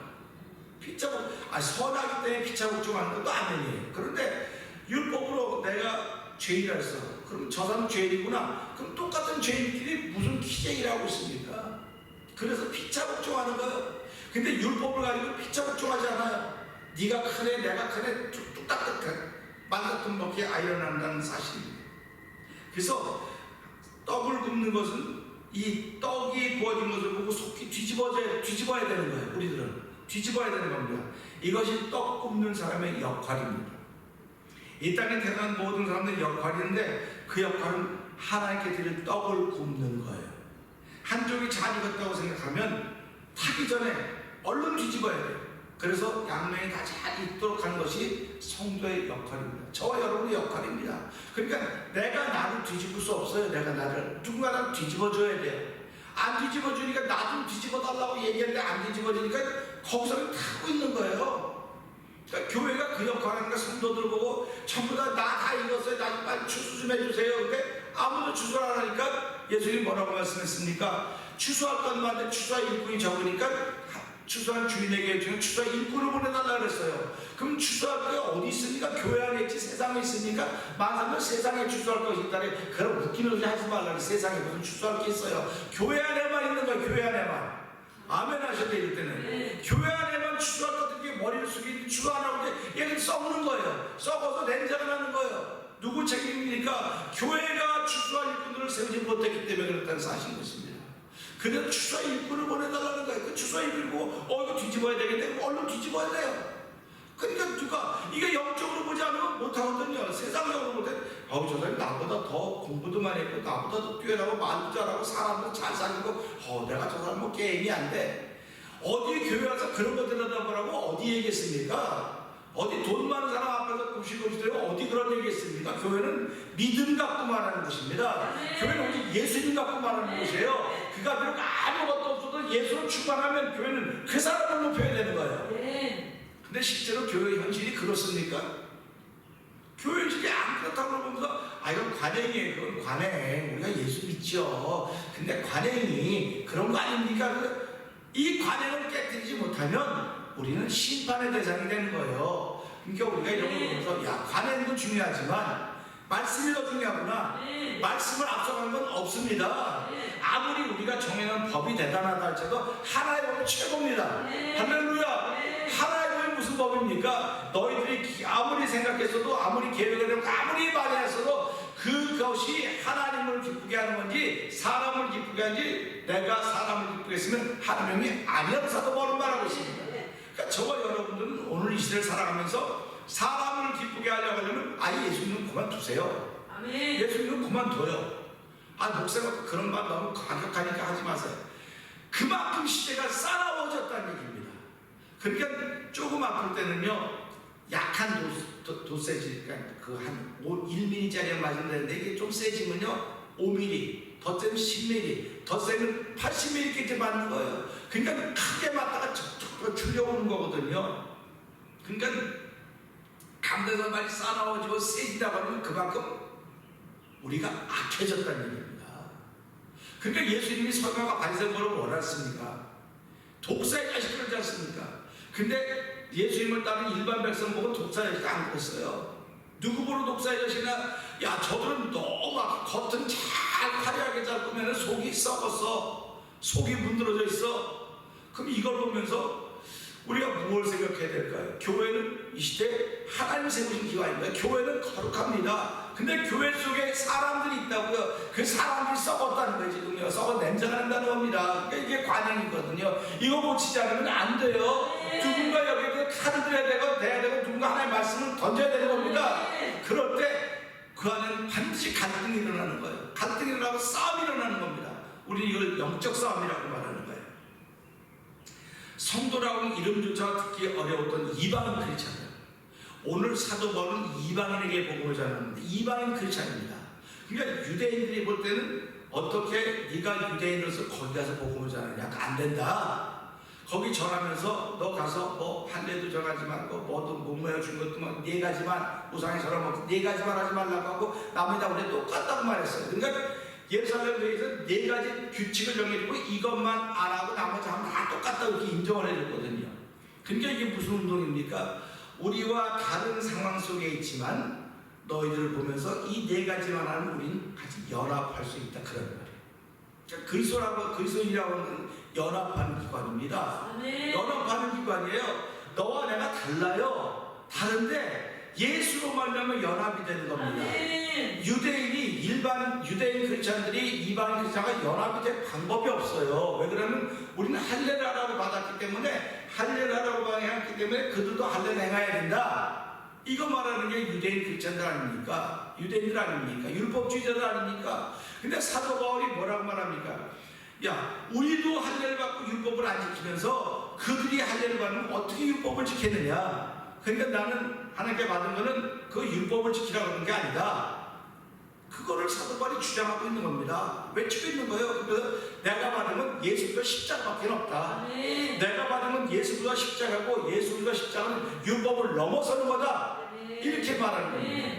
[SPEAKER 1] 선하기 때문에 피차 복종하는 것도 아멘이에요. 그런데 율법으로 내가 죄인이라 했어. 그럼 저 사람 죄인이구나. 그럼 똑같은 죄인끼리 무슨 기쟁이를 하고 있습니까? 그래서 피차 복종하는 거예요. 근데 율법을 가지고 피차 복종하지 않아요. 네가 크네 내가 크네 뚝딱뚝 만났던 먹기에 아이러난다는 사실입니다. 그래서 떡을 굽는 것은 이 떡이 부어진 것을 보고 속이 뒤집어야 되는 거예요. 우리들은 뒤집어야 되는 겁니다. 이것이 떡 굽는 사람의 역할입니다. 이 땅에 태어난 모든 사람들의 역할인데 그 역할은 하나님께 드릴 떡을 굽는 거예요. 한쪽이 잘 익었다고 생각하면 타기 전에 얼른 뒤집어야 돼요. 그래서 양면이 다 잘 익도록 하는 것이 성도의 역할입니다. 저와 여러분의 역할입니다. 그러니까 내가 나를 뒤집을 수 없어요. 내가 나를 누군가 나를 뒤집어줘야 돼요. 안 뒤집어주니까 나 좀 뒤집어달라고 얘기하는데 안 뒤집어지니까 거기서 타고 있는 거예요. 그러니까 교회가 그 역할하니까 성도들 보고 전부 다 익었어요. 나 좀 빨리 추수 좀 해주세요. 근데 아무도 추수를 안 하니까 예수님이 뭐라고 말씀했습니까? 추수할 것만 한데 추수할 일꾼이 적으니까 추수한 주인에게 주는 추수할 일꾼을 보내달라 그랬어요. 그럼 추수할 게 어디 있습니까? 교회 안에 있지 세상에 있으니까 만사면 세상에 추수할 것이 있다니 그런 웃기는 소리 하지 말라니. 세상에 무슨 추수할 게 있어요. 교회 안에만 있는 거예요. 교회 안에만. 아멘 하셔야 될 때는 교회 안에만 추수할 것들이 머리를 숙이고 추수 안 하고 얘는 썩는 거예요. 썩어서 냄새가 나는 거예요. 누구 책임입니까? 교회가 추수할 일꾼들을 세우지 못했기 때문에 그렇다는 사실인 것입니다. 그래서 추수할 일꾼을 보내달라는 거예요. 그 추수할 일꾼이고 이거 뒤집어야 되겠네. 얼른 뒤집어야 돼요. 그러니까 이게 영적으로 보지 않으면 못하거든요. 세상적으로 못해. 저 사람이 나보다 더 공부도 많이 했고 나보다 더 뛰어나고 말도 잘하고 사람도 잘 사귀고 내가 저 사람 뭐 게임이 안 돼. 어디 교회 와서 그런 거 대답하라고 어디 얘기했습니까? 어디 돈 많은 사람 앞에서 굽시굽시대요. 어디 그런 얘기했습니까? 교회는 믿음 갖고 말하는 것입니다. 교회는 오직 예수님 갖고 말하는 것이에요. 그가 비록 아무것도 없어도 예수로 충만하면 교회는 그 사람을 높여야 되는 거예요. 근데 실제로 교회 현실이 그렇습니까? 교회 현실이 안 그렇다고 보면서 이건 관행이에요. 그건 관행. 우리가 예수 믿죠. 근데 관행이 그런 거 아닙니까? 이 관행을 깨뜨리지 못하면 우리는 심판의 대상이 되는 거예요. 그러니까 우리가 이런 걸 보면서 관행도 중요하지만 말씀이 더 중요하구나. 말씀을 앞서가는 건 없습니다. 아무리 우리가 정해놓은 법이 대단하다 할지라도 하나의 법이 최고입니다. 할렐루야. 하나의 법이 무슨 법입니까? 너희들이 아무리 생각했어도 아무리 계획을 해도 아무리 많이 했어도 그것이 하나님을 기쁘게 하는 건지 사람을 기쁘게 하는지 내가 사람을 기쁘게 했으면 하나님이 아니었어도 모르는 말하고 있습니다. 그러니까 저와 여러분들은 오늘 이 시대를 살아가면서 사람을 기쁘게 하려고 하려면 예수님은 그만두세요. 예수님은 그만둬요. 목사가 그런 말 너무 과격하니까 하지 마세요. 그만큼 시대가 싸나워졌다는 얘기입니다. 그러니까 조금 아플 때는요 약한 도세지, 그러니까 한 1mm짜리 맞으면 되는데 이게 좀 세지면요 5mm, 더 세면 10mm, 더 세면 80mm까지 맞는 거예요. 그러니까 크게 맞다가 척척 줄여오는 거거든요. 그러니까 감대사 말이 싸나워지고 세지다 보면 그만큼 우리가 악해졌다는 얘기입니다. 그러니까 예수님이 서가가 바리새인들을 원했습니까? 독사의 자식 그러지 않습니까? 근데 예수님을 따른 일반 백성 보고 독사의 자식 안 그랬어요. 누구 보러 독사의 자식이나 저들은 너무 겉은 잘 화려하게 잘 꾸면 속이 썩었어. 속이 문드러져 있어. 그럼 이걸 보면서 우리가 무엇을 생각해야 될까요? 교회는 이 시대에 하나님 세우신 기관입니다. 교회는 거룩합니다. 근데 교회 속에 사람들이 있다고요. 그 사람들이 썩었다는 거예요. 지금요. 썩어 냄새가 난다는 겁니다. 그러니까 이게 관행이거든요. 이거 고치지 않으면 안 돼요. 누군가 여기에 칼을 들여야 되고 내야 되고 누군가 하나님의 말씀을 던져야 되는 겁니다. 그럴 때 그 안에는 반드시 갈등이 일어나는 거예요. 갈등이 일어나고 싸움이 일어나는 겁니다. 우리는 이걸 영적 싸움이라고 말하는 거예요. 성도라고는 이름조차 듣기 어려웠던 이방인 크리스찬. 오늘 사도 바울은 이방인에게 복음을 전하는데 이방인 크리스찬입니다. 그러니까 유대인들이 볼 때는 어떻게 네가 유대인으로서 거기 가서 복음을 전하냐? 안 된다. 거기 절하면서 너 가서 뭐 할례도 절하지 말고 뭐도 못 모여준 것도 막 네 가지만 우상에 절하면 네 가지만 하지 말라고 하고 나머지 다 우리 똑같다고 말했어요. 그러니까 예루살렘 교회에서 네 가지 규칙을 정해주고 이것만 안 하고 나머지 하면 다 똑같다고 이렇게 인정을 해줬거든요. 그러니까 이게 무슨 운동입니까? 우리와 다른 상황 속에 있지만 너희들을 보면서 이 네 가지만 하면 우리는 같이 연합할 수 있다 그런 말이에요. 그러니까 그리스도인이라고 하는 건 연합하는 기관입니다. 연합하는 기관이에요. 너와 내가 달라요. 다른데 예수로 말하면 연합이 되는 겁니다. 일반 유대인 크리스찬들이 이방인 크리스찬과 연합이 될 방법이 없어요. 왜 그러면 우리는 할례를 하라고 받았기 때문에 할례를 하라고 했기 때문에 그들도 할례를 행해야 된다. 이거 말하는 게 유대인 크리스찬들 아닙니까? 유대인들 아닙니까? 율법주의자들 아닙니까? 근데 사도 바울이 뭐라고 말합니까? 야, 우리도 할례를 받고 율법을 안 지키면서 그들이 할례를 받으면 어떻게 율법을 지켰느냐? 그러니까 나는 하나님께 받은 거는 그 율법을 지키라고 하는 게 아니다. 그거를 사도 바울이 주장하고 있는 겁니다. 외치고 있는 거예요. 그래서 내가 받으면 예수가 십자가밖에 없다. 내가 받으면 예수가 십자가고 예수가 십자가는 율법을 넘어서는 거다. 이렇게 말하는 겁니다.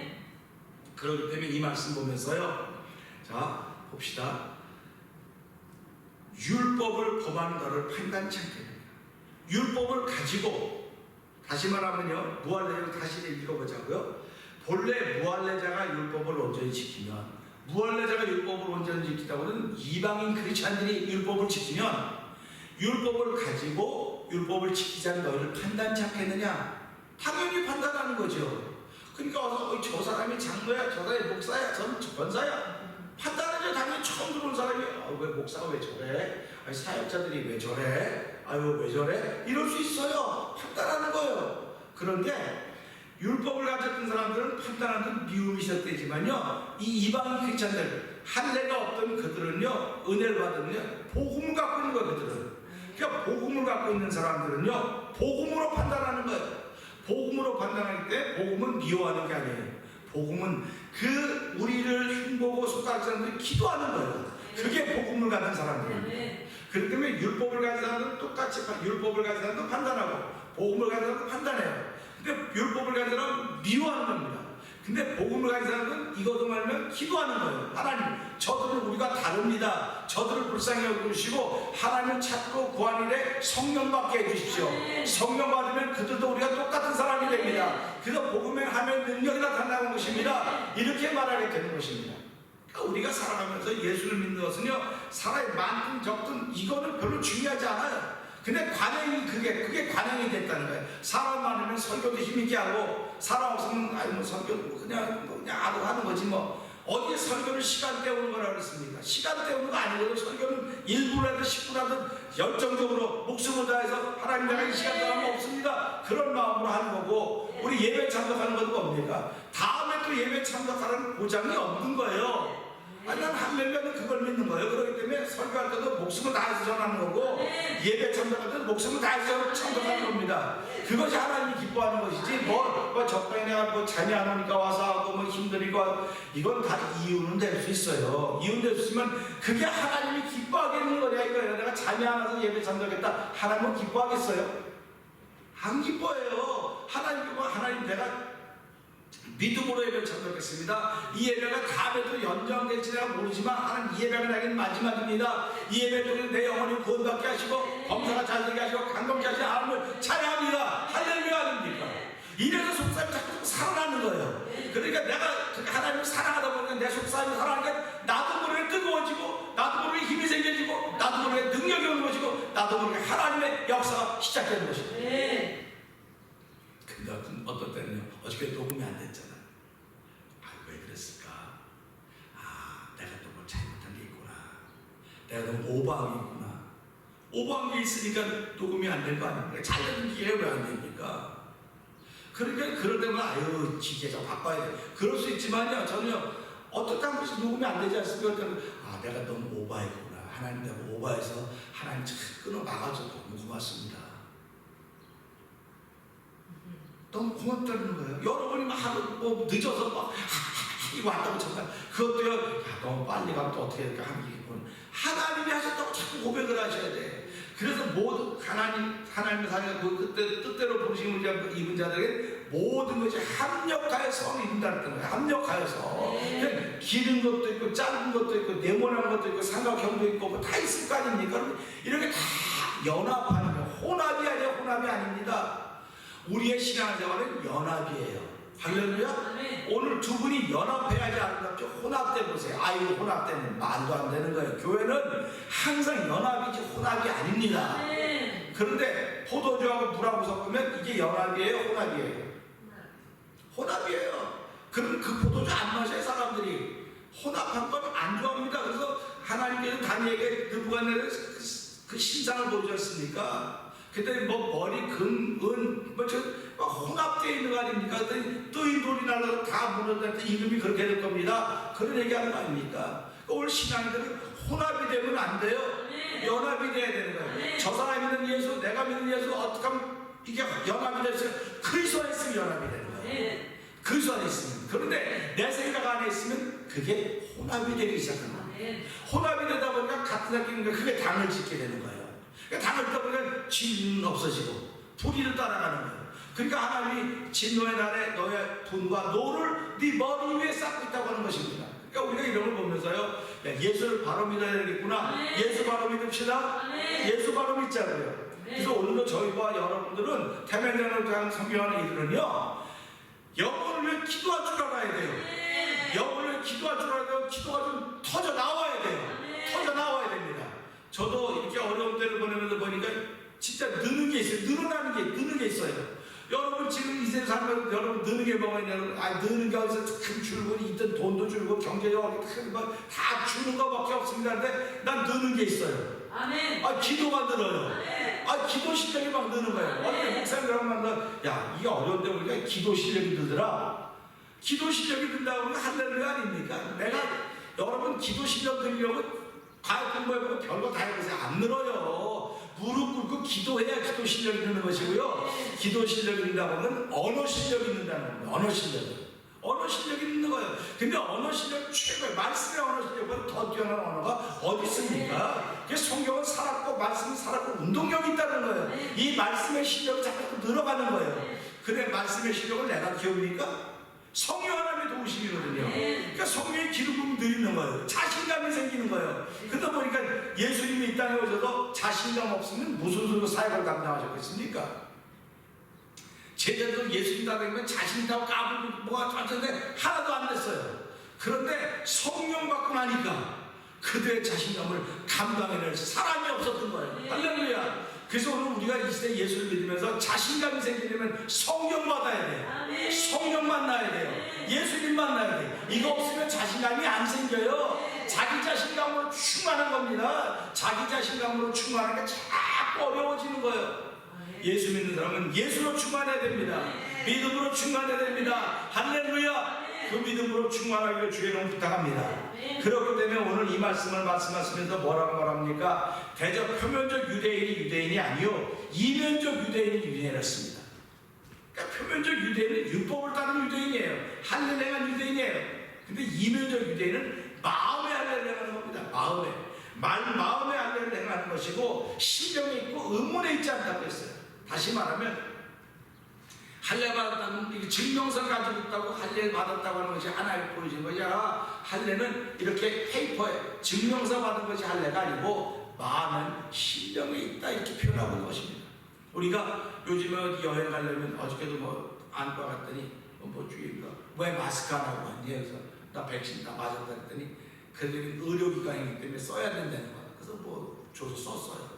[SPEAKER 1] 그렇기 때문에 이 말씀 보면서요. 자, 봅시다. 율법을 범하는 너를 판단치 않게 됩니다. 율법을 가지고 다시 말하면요. 무할례자를 다시 읽어보자고요. 본래 무할례자가 율법을 온전히 지키면 무할례자가 율법을 온전히 지키다고는 이방인 크리스찬들이 율법을 지키면 율법을 가지고 율법을 지키지 않는 너희를 판단치 않겠느냐? 당연히 판단하는 거죠. 그러니까 와서 저 사람이 장로야, 저 사람이 목사야, 저는 권사야. 판단하죠. 당연히 처음 들어온 사람이 왜 목사가 왜 저래? 아니, 사역자들이 왜 저래? 아유 왜 저래? 이럴 수 있어요. 판단하는 거예요. 그런데 율법을 가졌던 사람들은 판단하는 미움이 있었대지만요, 이 이방인 크리스찬들 할례가 없던 그들은요, 은혜를 받으면요 복음을 갖고 있는 거예요. 그들은. 그러니까 복음을 갖고 있는 사람들은요 복음으로 판단하는 거예요. 복음으로 판단하기 때문에 복음은 미워하는 게 아니에요. 복음은 그 우리를 흉보고 손가락 사람들이 기도하는 거예요. 그게 복음을 가진 사람들입니다. 그렇기 때문에 율법을 가진 사람들은 똑같이 율법을 가진 사람도 판단하고 복음을 가진 사람도 판단해요. 근데 율법을 가진 사람은 미워하는 겁니다. 근데 복음을 가진 사람은 이것도 말하면 기도하는 거예요. 하나님, 저들은 우리가 다릅니다. 저들을 불쌍히 여기시고 하나님을 찾고 구하는 일에 성령 받게 해주십시오. 성령 받으면 그들도 우리가 똑같은 사람이 됩니다. 그래서 복음에 하면 능력이 나타나는 것입니다. 이렇게 말하게 되는 것입니다. 그러니까 우리가 살아가면서 예수를 믿는 것은요, 사람이 많든 적든 이거는 별로 중요하지 않아요. 근데 관행이 그게 관행이 됐다는 거예요. 사람 많으면 설교도 힘있게 하고 사람 없으면 아니 뭐 설교 그냥 하는 거지 뭐. 어디에 설교를 시간 때우는 거라 그랬습니까? 시간 때우는 거 아니거든. 설교는 1분 하든 10분 하든 열정적으로 목숨을 다해서 하나님 내가 이 시간 동안 없습니다. 그런 마음으로 하는 거고, 우리 예배 참석하는 것도 뭡니까? 다음에 또 예배 참석하는 보장이 없는 거예요. 아니, 난 한 명은 그걸 믿는 거예요. 그렇기 때문에 설교할 때도 목숨을 다해서 전하는 거고, 예배 참석할 때도 목숨을 다해서 참석하는 겁니다. 그것이 하나님이 기뻐하는 것이지, 뭐 적당히 내가 뭐 잠이 안 오니까 와서 하고 뭐 힘드니까, 이건 다 이유는 될 수 있어요. 이유는 될 수 있지만 그게 하나님이 기뻐하겠는 거냐 이거예요. 내가 잠이 안 와서 예배 참석했다, 하나님은 기뻐하겠어요? 안 기뻐해요. 하나님 내가 믿음으로 예배를 참석했습니다. 이 예배가 다음에도 연장될지 내가 모르지만 하나님 이 예배가 나에게는 마지막입니다. 이 예배 통해 내 영혼이 구원받게 하시고 범사가 잘 되게 하시고 강건케 하시고 하나님을 찬양합니다. 할렐루야 아닙니까? 이래서 속삭임이 자꾸 살아나는 거예요. 그러니까 내가 하나님을 사랑하다 보니까 내 속삭임이 살아나니까 나도 모르게 뜨거워지고, 나도 모르게 힘이 생겨지고, 나도 모르게 능력이 오는 것이고, 나도 모르게 하나님의 역사가 시작되는 것입니다. 근데 어떤 때는요, 어저께 녹음이 안 됐잖아. 왜 그랬을까? 내가 또 뭘 잘못한 게 있구나. 내가 너무 오버한 게 있구나. 오버한 게 있으니까 녹음이 안 된 거 아닙니까? 잘 되는 기회가 왜 안 됩니까? 그러니까 그럴 때면 기계 좀 바꿔야 돼. 그럴 수 있지만요, 저는요, 어떤 한 번씩 녹음이 안 되지 않습니까? 그러니까 내가 너무 오버했구나. 하나님 내가 오버해서 하나님 참 끊어 막아줘서 너무 고맙습니다. 너무 고맙다는 거예요. 여러분이 막 늦어서 막 이거 왔다고 잠깐 그것도요. 야, 너무 빨리 가면 또 어떻게 될까 하는 게 하나님이 하셨다고 자꾸 고백을 하셔야 돼. 그래서 모든 하나님의 사랑을 그때 뜻대로 부르신 입은 자들에게 모든 것이 합력하여서 이룬다는 거예요. 합력하여서.
[SPEAKER 2] 네.
[SPEAKER 1] 기른 것도 있고 짧은 것도 있고 네모난 것도 있고 삼각형도 있고 뭐 다 있을 거 아닙니까? 이렇게 다 연합하는 거예요. 혼합이 아니라 혼합이 아닙니다. 우리의 신앙생활은 연합이에요. 할렐루야.
[SPEAKER 2] 네.
[SPEAKER 1] 오늘 두 분이 연합해야지 아름답죠. 혼합돼 보세요. 아이고 혼합되는 말도 안 되는 거예요. 교회는 항상 연합이지 혼합이 아닙니다.
[SPEAKER 2] 네.
[SPEAKER 1] 그런데 포도주하고 물하고 섞으면 이게 연합이에요, 혼합이에요? 혼합이에요. 그럼 그 포도주 안 마셔요, 사람들이. 혼합한 건 안 좋아합니다. 그래서 하나님께서 다니엘에게 느부갓네살 그 신상을 보여줬으니까 그때 뭐 머리, 금, 은, 혼합되어 있는 거 아닙니까? 그랬더니 또이 돌이 날라서 다 무너졌는데 이름이 그렇게 될 겁니다. 그런 얘기하는 거 아닙니까? 오늘 신앙인들은 혼합이 되면 안 돼요.
[SPEAKER 2] 네.
[SPEAKER 1] 연합이 돼야 되는 거예요.
[SPEAKER 2] 네.
[SPEAKER 1] 저 사람이 믿는 예수, 내가 믿는 예수 어떻게 하면 이게 연합이 됐어요? 그리스도 안에 있으면 연합이 되는 거예요.
[SPEAKER 2] 네.
[SPEAKER 1] 그리스도 안에 있으면. 그런데 내 생각 안에 있으면 그게 혼합이 되기 시작합니다.
[SPEAKER 2] 네.
[SPEAKER 1] 혼합이 되다 보니까 같은 느낌인가 그게 당을 짓게 되는 거예요. 그러니까 당을 짓다 보니까 진리는 없어지고 불의를 따라가는 거예요. 그러니까 하나님이 진노의 날에 너의 분과 노를 네 머리 위에 쌓고 있다고 하는 것입니다. 그러니까 우리가 이런 걸 보면서요, 야, 예수를 바로 믿어야 되겠구나.
[SPEAKER 2] 네.
[SPEAKER 1] 예수 바로 믿읍시다.
[SPEAKER 2] 네.
[SPEAKER 1] 예수 바로 믿자고요.
[SPEAKER 2] 네.
[SPEAKER 1] 그래서 오늘도 저희와 여러분들은 태명장을 통한 성경하는 이들은요, 영혼을 위해 기도할 줄 알아야 돼요.
[SPEAKER 2] 네.
[SPEAKER 1] 영혼을 위해 기도할 줄 알아야 돼요. 기도가 좀 터져 나와야 돼요.
[SPEAKER 2] 네.
[SPEAKER 1] 터져 나와야 됩니다. 저도 이렇게 어려운 때를 보내면서 보니까 진짜 느는 게 있어요. 느는 게 있어요. 여러분 지금 이세 살면 여러분 느는 게 뭐가 있냐면 느는 게 어디서 큰 줄고 있던 돈도 줄고 경제적으로 다 주는 거밖에 없습니다. 근데 난 느는 게 있어요.
[SPEAKER 2] 아멘.
[SPEAKER 1] 기도가 늘어요.
[SPEAKER 2] 네.
[SPEAKER 1] 기도 실력이 막 느는 거예요. 어떻게 목사님들하고 만나 야 이게 어려운데 우리가 기도 실력이 늘더라. 기도 실력이 는다고 하면 할렐루야 아닙니까? 내가 여러분 기도 실력 늘려고 과학 공부해보고 별거 다 해보세요. 안 늘어요. 무릎 꿇고 기도해야 기도 실력이 느는 것이고요. 기도 실력이 는다고 하면 언어 실력이 는다는 겁니다. 언어 실력이 있는 거예요. 근데 언어 실력 최고의 말씀의 언어 실력보다 더 뛰어난 언어가 어디 있습니까? 성경은 살았고 말씀은 살았고 운동력이 있다는 거예요. 이 말씀의 실력이 자꾸 늘어가는 거예요. 근데 말씀의 실력을 내가 키웁니까? 성령 하나님의 도우심이거든요. 그러니까 성령의 기름이 늘리는 거예요. 자신감이 생기는 거예요. 그러다 보니까 예수님이 이 땅에 오셔서 자신감 없으면 무슨 수로 사역을 감당하셨겠습니까? 제자들 예수님 따르면 자신 있다고 까불고 뭐가 쫓았는데 하나도 안 됐어요. 그런데 성령 받고 나니까 그들의 자신감을 감당해낼 사람이 없었던 거예요. 할렐루야. 그래서 오늘 우리가 이 시대에 예수를 믿으면서 자신감이 생기려면 성령 받아야 돼요. 성령 만나야 돼요. 예수님 만나야 돼요. 이거 없으면 자신감이 안 생겨요. 자기 자신감으로 충만한 겁니다. 자기 자신감으로 충만한 게 자꾸 어려워지는 거예요. 예수 믿는 사람은 예수로 충만해야 됩니다. 믿음으로 충만해야 됩니다. 할렐루야. 그 믿음으로 충만하기를 주의 이름 부탁합니다. 그렇기 때문에 오늘 이 말씀을 말씀하시면서 뭐라고 말합니까? 대저 표면적 유대인이 아니요 이면적 유대인이 유대인이었습니다. 그러니까 표면적 유대인은 율법을 따르는 유대인이에요. 할례를 행한 유대인이에요. 근데 이면적 유대인은 마음의 할례를 행하는 겁니다. 마음의 할례를 행하는 것이고 신령에 있고 의문에 있지 않다고 했어요. 다시 말하면 할례 받았다는 증명서를 가지고 있다고 할례 받았다고 하는 것이 하나의 보여진 거야. 할례는 이렇게 페이퍼에 증명서 받은 것이 할례가 아니고 마음은 신령에 있다 이렇게 표현하고 있는 것입니다. 우리가 요즘에 어디 여행 가려면 어저께도 뭐 안과 갔더니 뭐 주의가 왜 마스크 안 하고 왔니? 그래서 나 백신 다 맞았다 했더니 그래도 의료기관이기 때문에 써야 된다는 거야. 그래서 뭐 줘서 썼어요.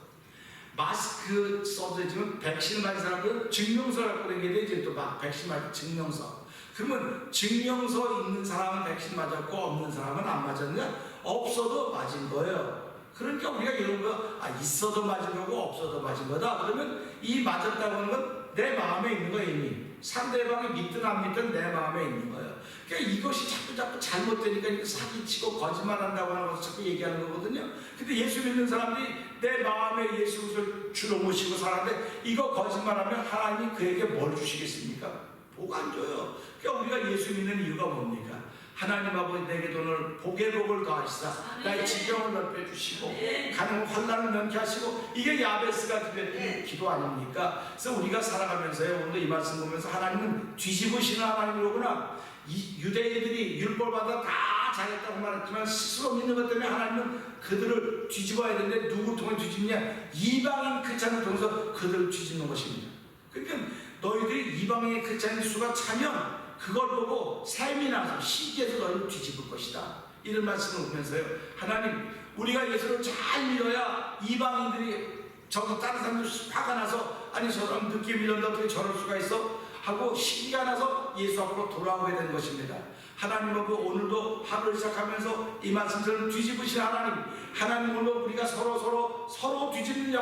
[SPEAKER 1] 마스크 써도 되지만 백신을 맞은 사람들은 증명서 갖고 다니게 되지. 또 막 백신 맞은 증명서. 그러면 증명서 있는 사람은 백신 맞았고 없는 사람은 안 맞았냐? 없어도 맞은 거예요. 그러니까 우리가 이런 거 있어도 맞은 거고 없어도 맞은 거다. 그러면 이 맞았다고 하는 건 내 마음에 있는 거예요. 이미 상대방이 믿든 안 믿든 내 마음에 있는 거예요. 그러니까 이것이 자꾸 잘못되니까 사기치고 거짓말한다고 하는 것을 자꾸 얘기하는 거거든요. 근데 예수 믿는 사람들이 내 마음에 예수를 주로 모시고 살았는데 이거 거짓말하면 하나님이 그에게 뭘 주시겠습니까? 복 안 줘요. 그러니까 우리가 예수 믿는 이유가 뭡니까? 하나님 아버지 내게 오늘 복의 복을 더하시사 나의 지경을 넓혀주시고 가는 환난을 면케하시고, 이게 야베스가 기도했던 기도 아닙니까? 그래서 우리가 살아가면서요, 오늘도 이 말씀 보면서 하나님은 뒤집으시는 하나님이로구나. 이 유대인들이 율법받아 다 잘했다고 말했지만 스스로 믿는 것 때문에 하나님은 그들을 뒤집어야 되는데 누구 통해 뒤집냐? 이방인 크리스찬을 통해서 그들을 뒤집는 것입니다. 그러니까 너희들이 이방인의 크리스찬의 수가 차면 그걸 보고 셈이 나서 시기에서 너희를 뒤집을 것이다, 이런 말씀을 보면서요, 하나님 우리가 예수를 잘 믿어야 이방인들이 저도 다른 사람들 화가 나서 아니 저 사람 늦게 믿었는데 어떻게 저럴 수가 있어? 하고 시기가 나서 예수 앞으로 돌아오게 되는 것입니다. 하나님 아버지 오늘도 하루를 시작하면서 이 말씀들을 뒤집으신 하나님 오늘도 우리가 서로 뒤집는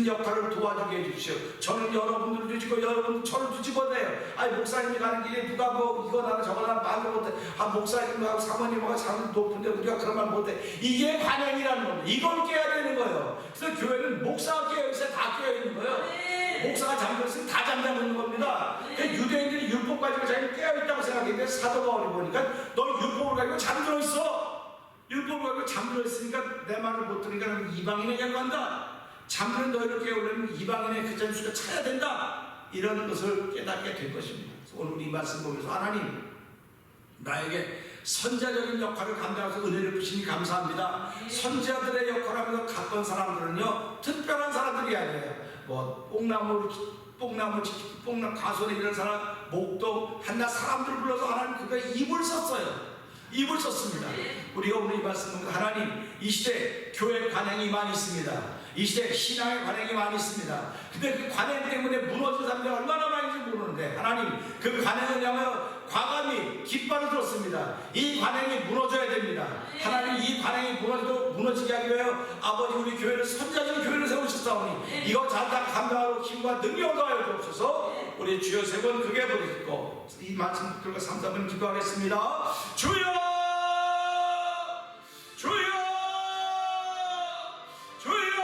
[SPEAKER 1] 역할을 도와주게 해주십시오. 저는 여러분들을 뒤집고 여러분들 저를 뒤집어야 돼요. 아니 목사님이 가는 길에 누가 뭐 이거 나는 저거 나는 말을 못해. 아 목사님하고 사모님하고 사람 높은데 우리가 그런 말 못해. 이게 관행이라는 겁니다. 이걸 깨야 되는 거예요. 그래서 교회는 목사가 깨어있어야 다 깨어있는 거예요. 목사가 잠들었으면 다 잠자고 있는 겁니다. 그러니까 유대인들이 율법 가지고 자기는 깨어있다고 생각했는데 사도가 어디 보니까 너 율법을 가지고 잠들어있어. 율법을 가지고 잠들어있으니까 내 말을 못 들으니까 이방인에게 간다. 잠드는 너희를 깨우려면 이방인의 그 잔수가 차야 된다, 이런 것을 깨닫게 될 것입니다. 그래서 오늘 이 말씀 보면서 하나님 나에게 선자적인 역할을 감당해서 은혜를 주시니 감사합니다. 선자들의 역할을 하면서 갔던 사람들은요 특별한 사람들이 아니에요. 뭐 뽕나무 가수는 이런 사람, 목동 한낱 사람들 불러서 하나님 그가 입을 썼어요. 입을 썼습니다. 우리가 오늘 이 말씀은 하나님 이 시대 교회 관행이 많이 있습니다. 이 시대 신앙의 관행이 많이 있습니다. 근데 그 관행 때문에 무너진 사람들이 얼마나 많은지 모르는데 하나님 그 관행을 향하여 과감히 깃발을 들었습니다. 이 관행이 무너져야 됩니다. 하나님 이 관행이 무너지게 하기 위하여 아버지 우리 교회를 선자적인 교회를 세우셨사오니 이거 잘 다 감당하고 힘과 능력을 더하여 주옵소서. 우리 주여 세 번 크게 부르시고 이 말씀 들고 3, 4분 기도하겠습니다. 주여 주여 주여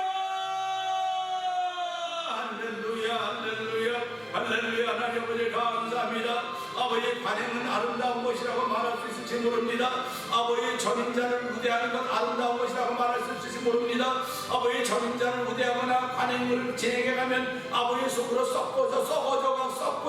[SPEAKER 1] 할렐루야 할렐루야 할렐루야. 하나님 아버지 감사합니다. 아버지 관행은 아름다운 것이라고 말할 수 있을지 모릅니다. 아버지 전임자를 우대하는 것 아름다운 것이라고 말할 수 있을지 모릅니다. 아버지 전임자를 우대하거나 관행을 진행해가면 아버지 속으로 썩고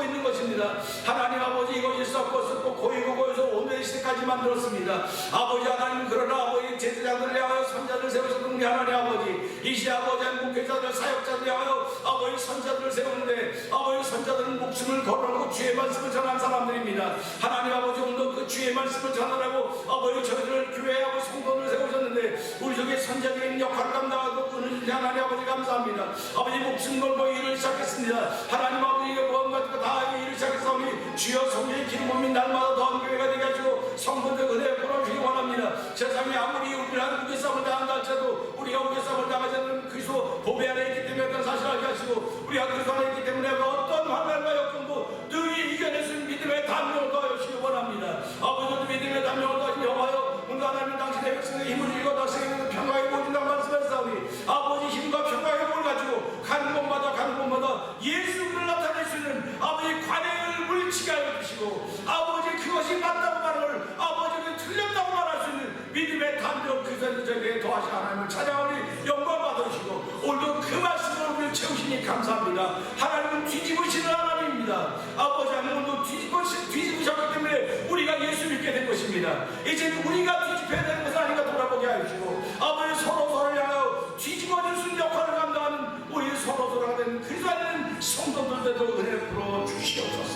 [SPEAKER 1] 있는 것입니다. 하나님 아버지 이것이 썩고 고이고에서 오늘 시대까지 만들었습니다. 아버지 하나님 그러나 아버지 제자들을 향하여 선자들을 세우셨던 우리 하나님 아버지 이 시대 아버지 목회자들 사역자들을 향하여 아버지 선자들을 세우는데 아버지 선자들은 목숨을 걸어놓고 주의 말씀을 전한 사람들입니다. 하나님 아버지 오늘도 그 주의 말씀을 전하라고 아버지 저희들을 교회하고 성도를 세우셨는데 우리 속에 선자적인 역할을 감당하고 은혜주신 하나님 아버지 감사합니다. 아버지 목숨 걸고 일을 시작했습니다. 하나님 아버지 이게 무언가 다 일을 시작했사오니 주여 성령의 기름 부음이 날마다 더한 교회가 되게 하시고 성도들 은혜 풀어주시기 원합니다. 세상에 아무리 우리를 한국의 싸움을 당한다 할지라도 우리가 우리의 싸움을 당하지 않는 그리스도 보배 안에 있기 때문에 어떤 사실을 알게 하시고 우리가 그리스도 안에 있기 때문에 어떤 환난과 역경도 능히 이겨낼 수 있는 믿음의 담력을 더하시기 원합니다. 아버지도 믿음의 담력을 더하시니 여호와여 오늘 하나님 당신의 백성의 힘을 이루고 당신의 평강에 모진다고 말씀하셨사오니 아버지 힘과 평강의 힘을 가지고 가는 곳마다 예수를 나타낼 수 있는 아버지 관행을 물리치게 하여 주시고 아버지 그것이 맞다고 말을 아버지는 틀렸다고 말할 수 있는 믿음의 담력 그 선자에게 더하시 하나님을 찾아오니 영광 받으시고 오늘도 그 말씀으로 우리를 채우시니 감사합니다. 하나님은 뒤집으시는 하나님입니다. 아버지 하나님은 뒤집으셨기 때문에 우리가 예수 믿게 된 것입니다. 이제 우리가 뒤집혀야 되는 것은 아닌가 돌아보게 하시고 아버지 서로를 향하여 뒤집어질 수 있는 역할을 감당하는 우리 서로가 된 그리스도 안에 성도들에도 은혜를 풀어 주시옵소서.